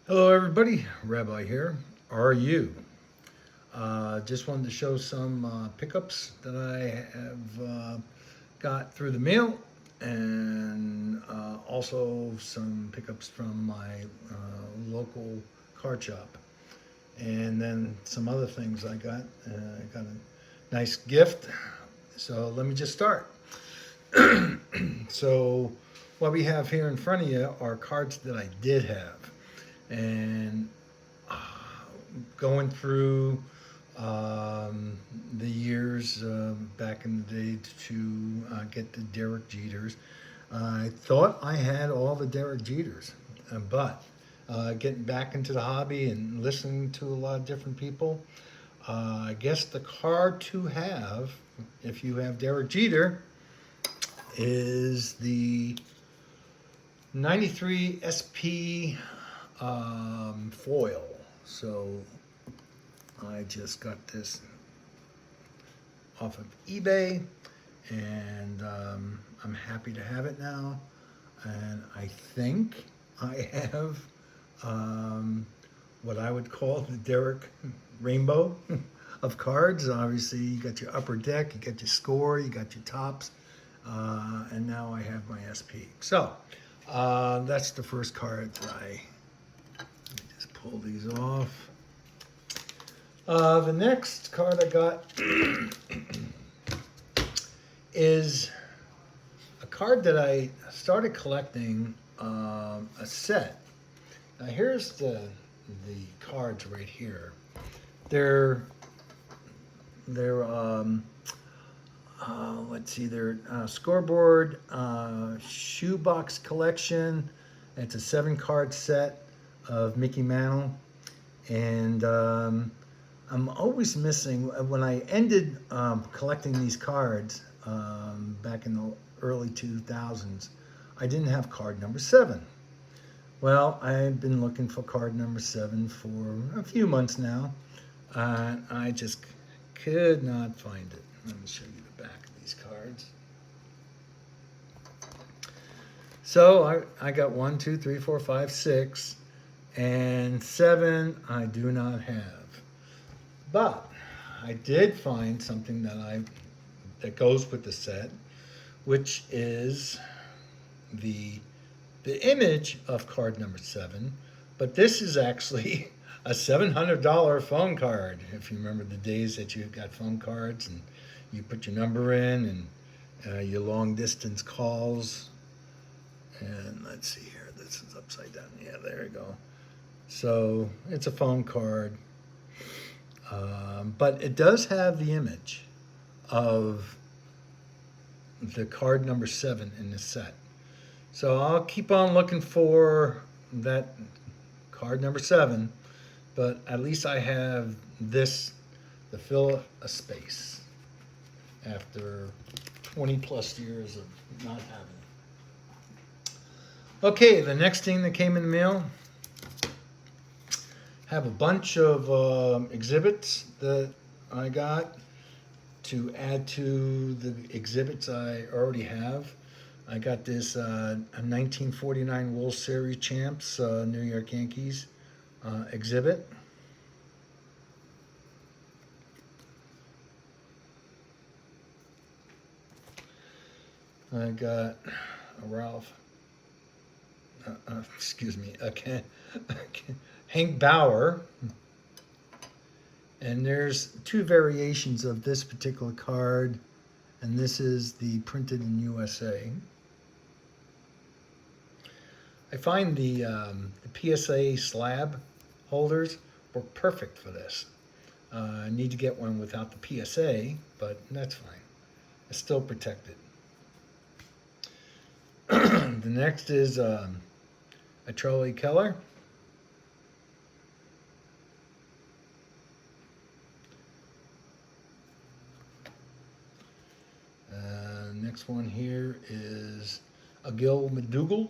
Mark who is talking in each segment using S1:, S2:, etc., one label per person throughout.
S1: Hello everybody, Rabbi here. Are you? Just wanted to show some pickups that I have got through the mail and also some pickups from my local card shop. And then some other things I got. I got a nice gift. So let me just start. So what we have here in front of you are cards that I did have. And going through the years back in the day to get the Derek Jeters. I thought I had all the Derek Jeters, but getting back into the hobby and listening to a lot of different people, I guess the card to have, if you have Derek Jeter, is the 93 SP foil. So I just got this off of eBay, and I'm happy to have it now. And I think I have what I would call the Derek Rainbow of cards. Obviously, you got your upper deck, you got your score, you got your tops, and now I have my SP. So that's the first card that let me just pull these off. The next card I got is a card that I started collecting, a set. Now here's the cards right here. They're let's see, they're Scoreboard shoebox collection. It's a 7-card set of Mickey Mantle, and I'm always missing. When I ended collecting these cards back in the early 2000s, I didn't have card number 7. Well, I've been looking for card number 7 for a few months now. I just could not find it. Let me show you the back of these cards. So I got 1, 2, 3, 4, 5, 6, and 7 I do not have. But I did find something that goes with the set, which is the image of card number 7. But this is actually a $700 phone card. If you remember the days that you got phone cards and you put your number in and your long distance calls. And let's see here. This is upside down. Yeah, there you go. So it's a phone card. But it does have the image of the card number 7 in the set. So I'll keep on looking for that card number 7, but at least I have this to fill a space after 20 plus years of not having it. Okay, the next thing that came in the mail, have a bunch of exhibits that I got to add to the exhibits I already have. I got this a 1949 World Series champs New York Yankees exhibit. I got a Ralph, excuse me, Hank Bauer. And there's 2 variations of this particular card, and this is the printed in USA. I find the PSA slab holders work perfect for this. I need to get one without the PSA, but that's fine. It's still protected. The next is a Charlie Keller. Next one here is a Gil McDougal.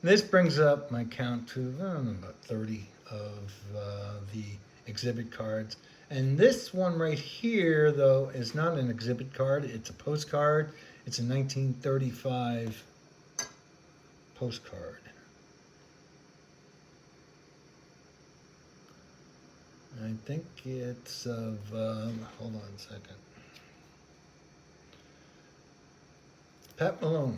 S1: This brings up my count to about 30 of the exhibit cards. And this one right here, though, is not an exhibit card. It's a postcard. It's a 1935 postcard. I think it's of, hold on a second. Pat Malone.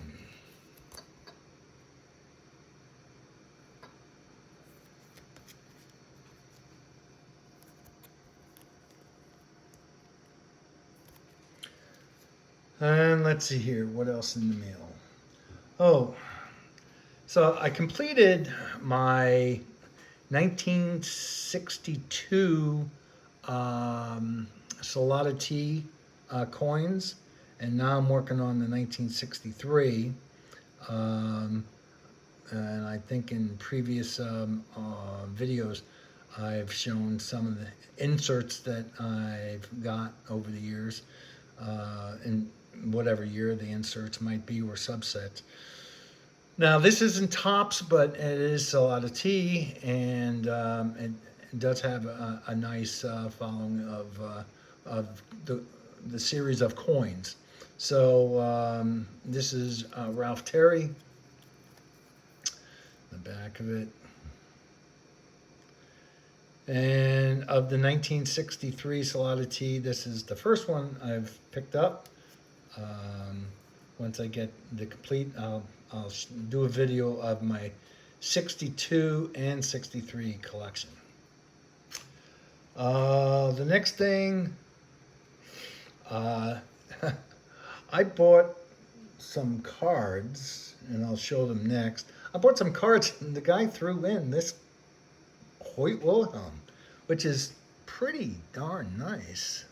S1: And let's see here, what else in the mail? Oh, so I completed my 1962 Salada Tea coins, and now I'm working on the 1963. And I think in previous videos, I've shown some of the inserts that I've got over the years, in whatever year the inserts might be or subsets. Now this isn't tops, but it is a lot of tea, and it does have a nice following of the series of coins. So this is Ralph Terry, the back of it. And of the 1963 Salada Tea, this is the first one I've picked up. Once I get the complete, I'll do a video of my 62 and 63 collection. The next thing, I bought some cards, and I'll show them next. I bought some cards, and the guy threw in this Hoyt Wilhelm, which is pretty darn nice.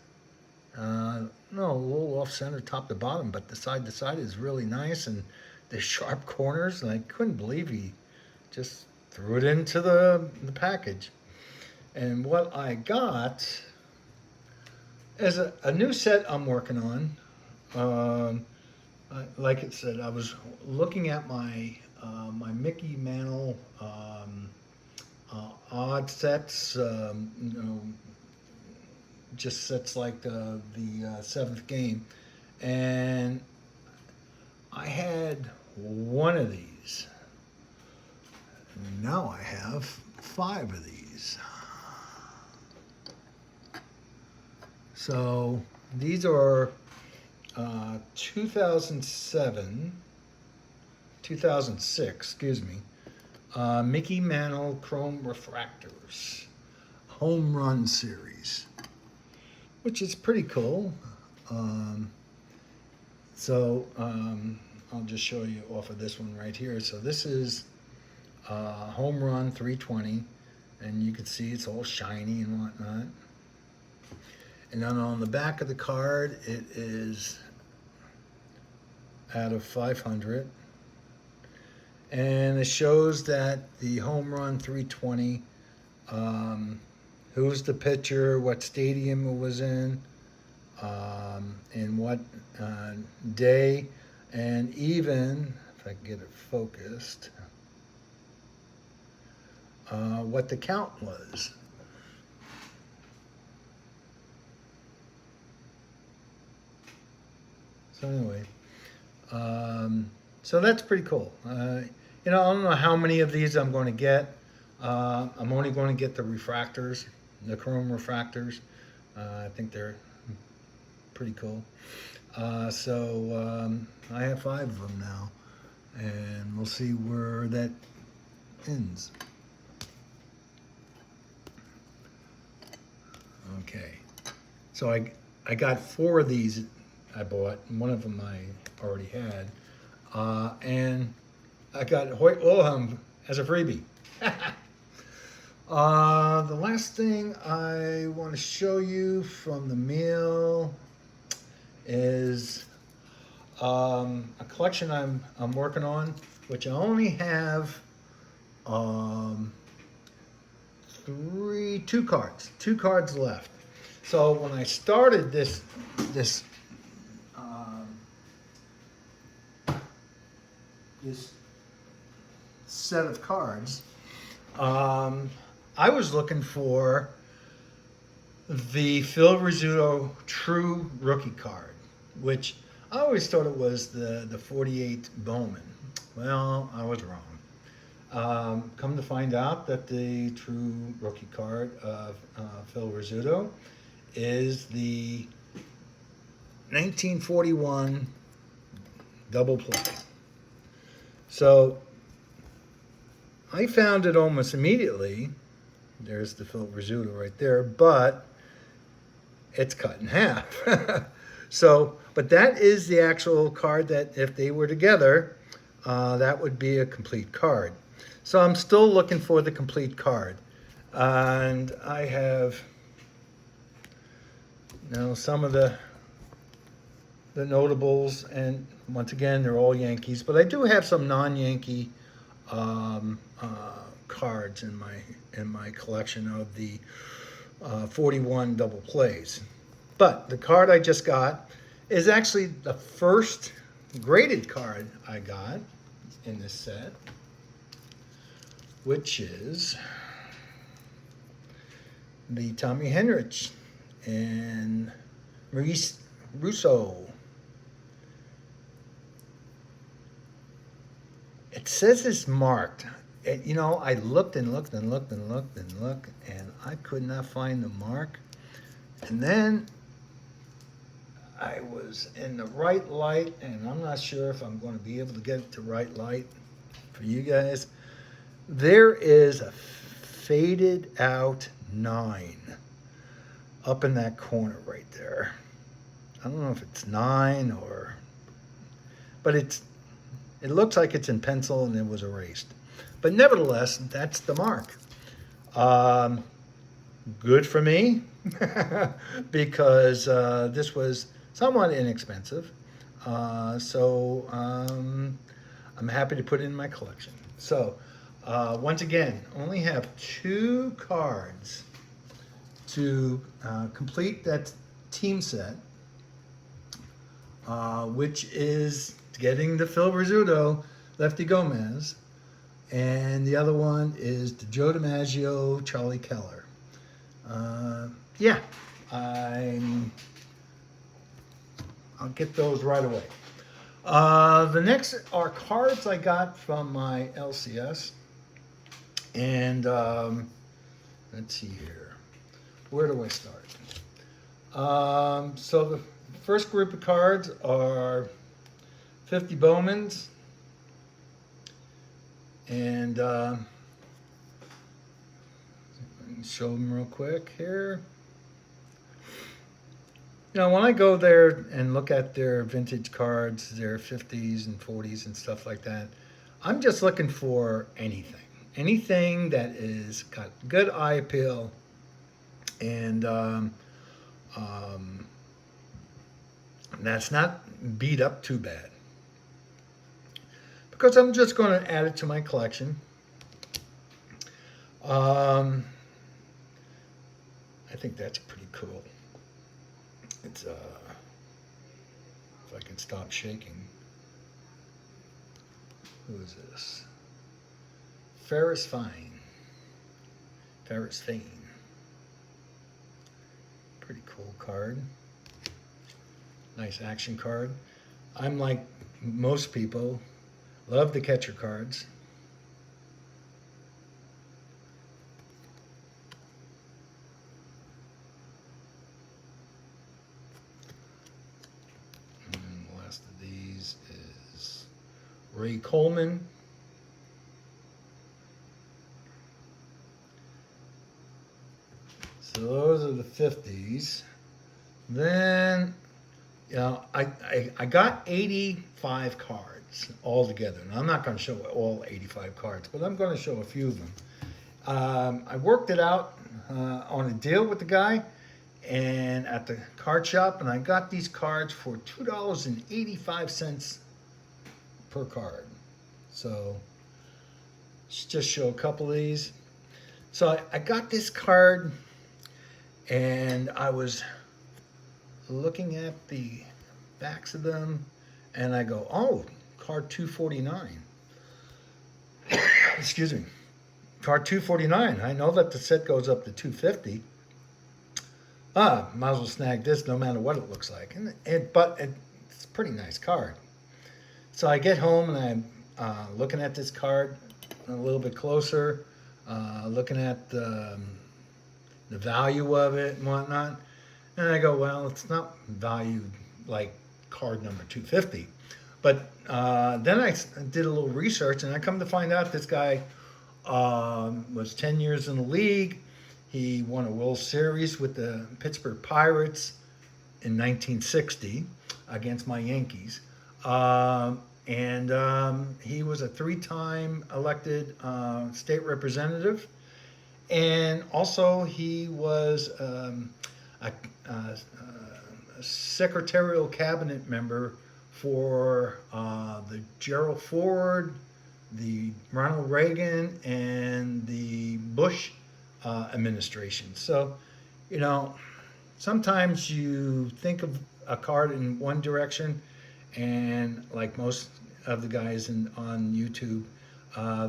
S1: No, a little off center top to bottom, but the side to side is really nice, and the sharp corners, and I couldn't believe he just threw it into the package. And what I got is a new set I'm working on. Like it said, I was looking at my my Mickey Mantle odd sets, just sets like the seventh game, and I had one of these. Now I have 5 of these. So these are 2006, excuse me, Mickey Mantle Chrome Refractors Home Run Series, which is pretty cool. I'll just show you off of this one right here. So this is Home Run 320, and you can see it's all shiny and whatnot. And then on the back of the card, it is out of 500. And it shows that the Home Run 320, who's the pitcher, what stadium it was in, and what day, and even, if I can get it focused, what the count was. So anyway, so that's pretty cool. I don't know how many of these I'm going to get. I'm only going to get the refractors, the chrome refractors. I think they're pretty cool. I have 5 of them now, and we'll see where that ends. Okay, so I got 4 of these I bought, and one of them I already had, and I got Hoyt Wilhelm as a freebie. The last thing I want to show you from the mail is a collection I'm working on, which I only have 2 cards left. So when I started this set of cards, I was looking for the Phil Rizzuto True Rookie card, which I always thought it was the 48 Bowman. Well, I was wrong. Come to find out that the True Rookie card of Phil Rizzuto is the 1941 double play. So I found it almost immediately. There's the Phil Rizzuto right there, but it's cut in half. So, but that is the actual card that if they were together, that would be a complete card. So I'm still looking for the complete card. And I have now some of the notables, and once again, they're all Yankees, but I do have some non-Yankee cards in my collection of the 41 double plays. But the card I just got is actually the first graded card I got in this set, which is the Tommy Henrich and Maurice Russo. It says it's marked. I looked and looked and looked and looked and looked, and I could not find the mark. And then I was in the right light, and I'm not sure if I'm going to be able to get it to right light for you guys. There is a faded out 9 up in that corner right there. I don't know if it's 9 but it looks like it's in pencil and it was erased. But nevertheless, that's the mark. Good for me because this was somewhat inexpensive. So I'm happy to put it in my collection. So once again, only have 2 cards to complete that team set, which is getting the Phil Rizzuto Lefty Gomez, and the other one is the Joe DiMaggio Charlie Keller. I'll get those right away. The next are cards I got from my LCS, and let's see here. Where do I start? So the first group of cards are 50 Bowmans, and show them real quick here. When I go there and look at their vintage cards, their 50s and 40s and stuff like that, I'm just looking for anything that is got good eye appeal and that's not beat up too bad, because I'm just going to add it to my collection. I think that's pretty cool. It's if I can stop shaking. Who is this? Ferris Fane. Pretty cool card. Nice action card. I'm like most people, love the catcher cards. And the last of these is Ray Coleman. So those are the 50s. Then, I got 85 cards all together. And I'm not going to show all 85 cards, but I'm going to show a few of them. I worked it out on a deal with the guy and at the card shop, and I got these cards for $2.85 per card. So let's just show a couple of these. So I got this card, and I was looking at the backs of them, and I go, oh, card 249. Excuse me. Card 249. I know that the set goes up to 250. Might as well snag this no matter what it looks like. But it's a pretty nice card. So I get home and I'm looking at this card a little bit closer, looking at the value of it and whatnot. And I go, well, it's not valued like card number 250. But then I did a little research and I come to find out this guy was 10 years in the league. He won a World Series with the Pittsburgh Pirates in 1960 against my Yankees. And he was a three-time elected state representative. And also he was a secretarial cabinet member for the Gerald Ford, the Ronald Reagan, and the Bush administration. So, you know, sometimes you think of a card in one direction, and like most of the guys on YouTube,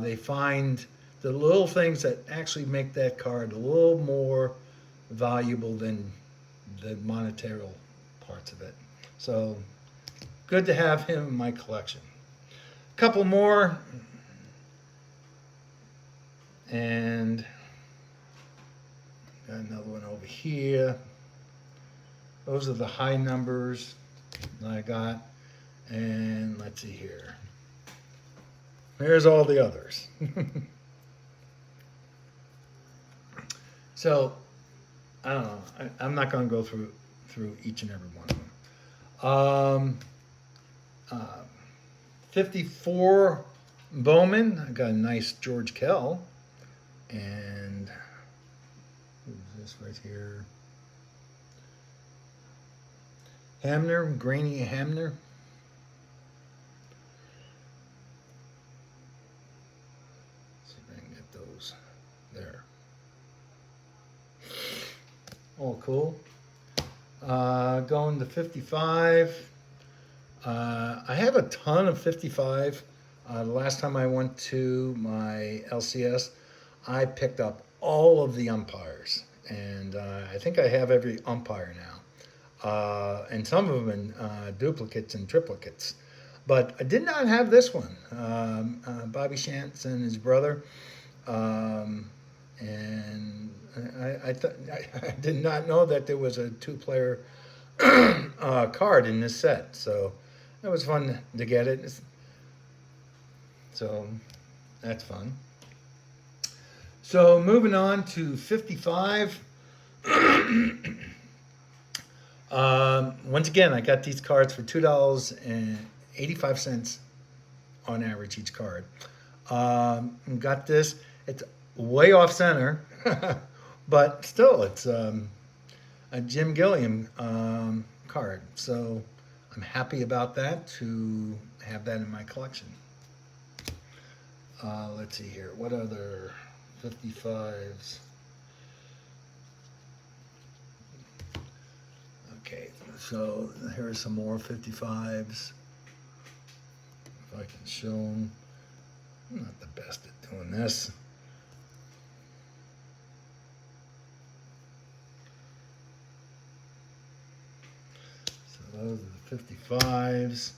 S1: they find the little things that actually make that card a little more valuable than the monetary parts of it. So, good to have him in my collection. A couple more, and got another one over here. Those are the high numbers that I got. And let's see here. Here's all the others. So, I don't know. I'm not going to go through each and every one of them. 54 Bowman. I got a nice George Kell. And who's this right here? Hamner, Grainy Hamner. See if I can get those there. All cool. Going to 55. I have a ton of 55. The last time I went to my LCS, I picked up all of the umpires. And I think I have every umpire now. And some of them in duplicates and triplicates. But I did not have this one. Bobby Shantz and his brother. And I did not know that there was a two-player card in this set. So it was fun to get it. So that's fun. So moving on to 55. Once again, I got these cards for $2.85 on average each card. Got this. It's way off center, but still, it's a Jim Gilliam card. So I'm happy about that, to have that in my collection. Let's see here. What other 55s? Okay, so here's some more 55s. If I can show them. I'm not the best at doing this. So those are the 55s.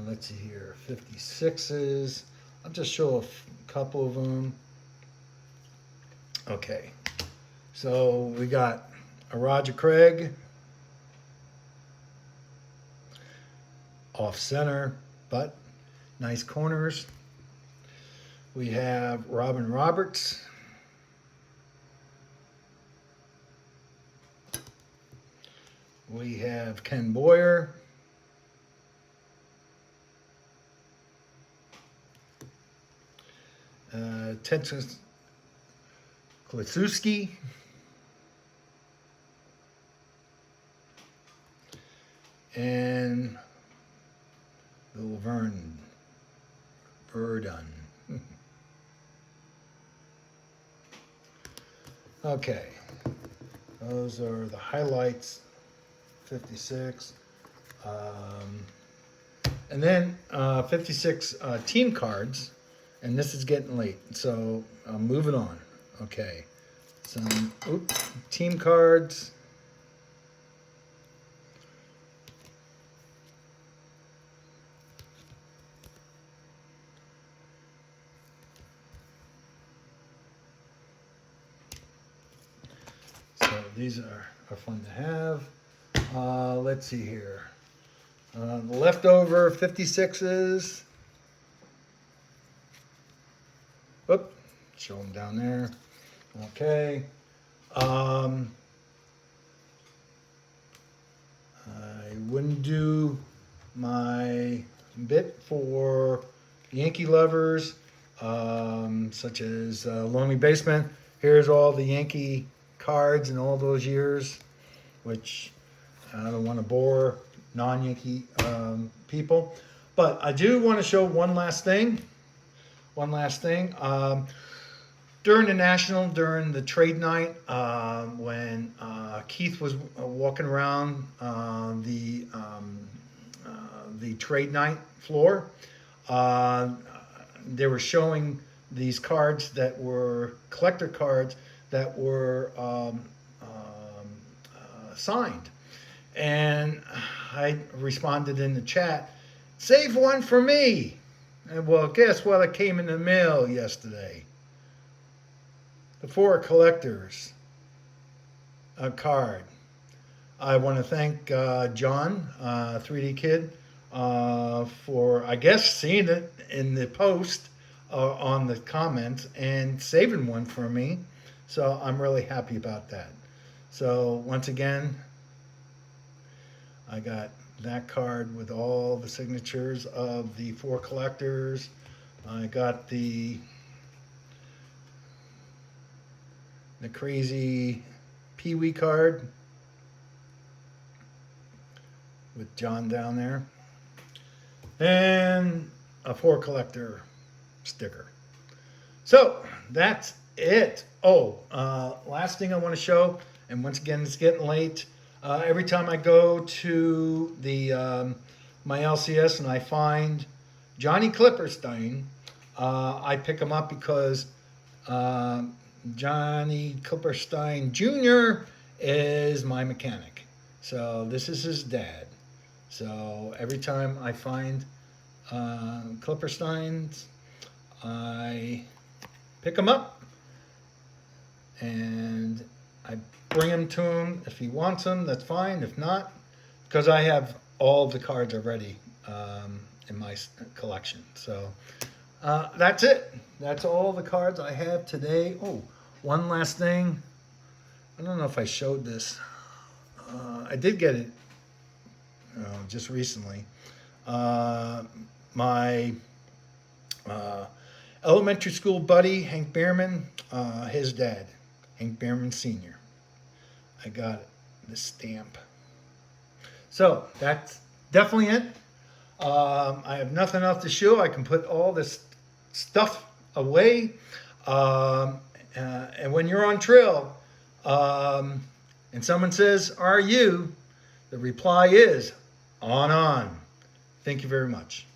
S1: Let's see here, 56s. I'll just show a couple of them. Okay, so we got a Roger Craig, off center, but nice corners. We have Robin Roberts. We have Ken Boyer. Ted Klasuski. And Bill Verdun. Okay, those are the highlights. 56. And then 56 team cards, and this is getting late, so I'm moving on. Okay, some team cards. So these are fun to have. Let's see here. The leftover 56s. Oop, show them down there. Okay. I wouldn't do my bit for Yankee lovers, such as Lonely Basement. Here's all the Yankee cards in all those years, which I don't want to bore non-Yankee people. But I do want to show one last thing. During the National, during the trade night, when Keith was walking around the trade night floor, they were showing these cards that were collector cards that were signed. And I responded in the chat, "Save one for me." And well, guess what? It came in the mail yesterday. The 4 collectors card. I want to thank John, 3D Kid, for, I guess, seeing it in the post on the comments and saving one for me. So I'm really happy about that. So once again, I got that card with all the signatures of the 4 collectors. I got the crazy PeeWee card with John down there, and a 4 collector sticker. So that's it. Last thing I want to show, and once again it's getting late. Every time I go to the my LCS and I find Johnny Clipperstein, I pick him up because Johnny Clipperstein Jr. is my mechanic. So this is his dad. So every time I find Clippersteins, I pick him up and I bring him to him. If he wants them, that's fine. If not, because I have all the cards already in my collection. So that's it. That's all the cards I have today. Oh, one last thing. I don't know if I showed this. I did get it just recently. My elementary school buddy, Hank Behrman, his dad, Hank Behrman Sr. I got the stamp. So that's definitely it. I have nothing else to show. I can put all this stuff away. And when you're on trail and someone says, "Are you?" the reply is, "On." Thank you very much.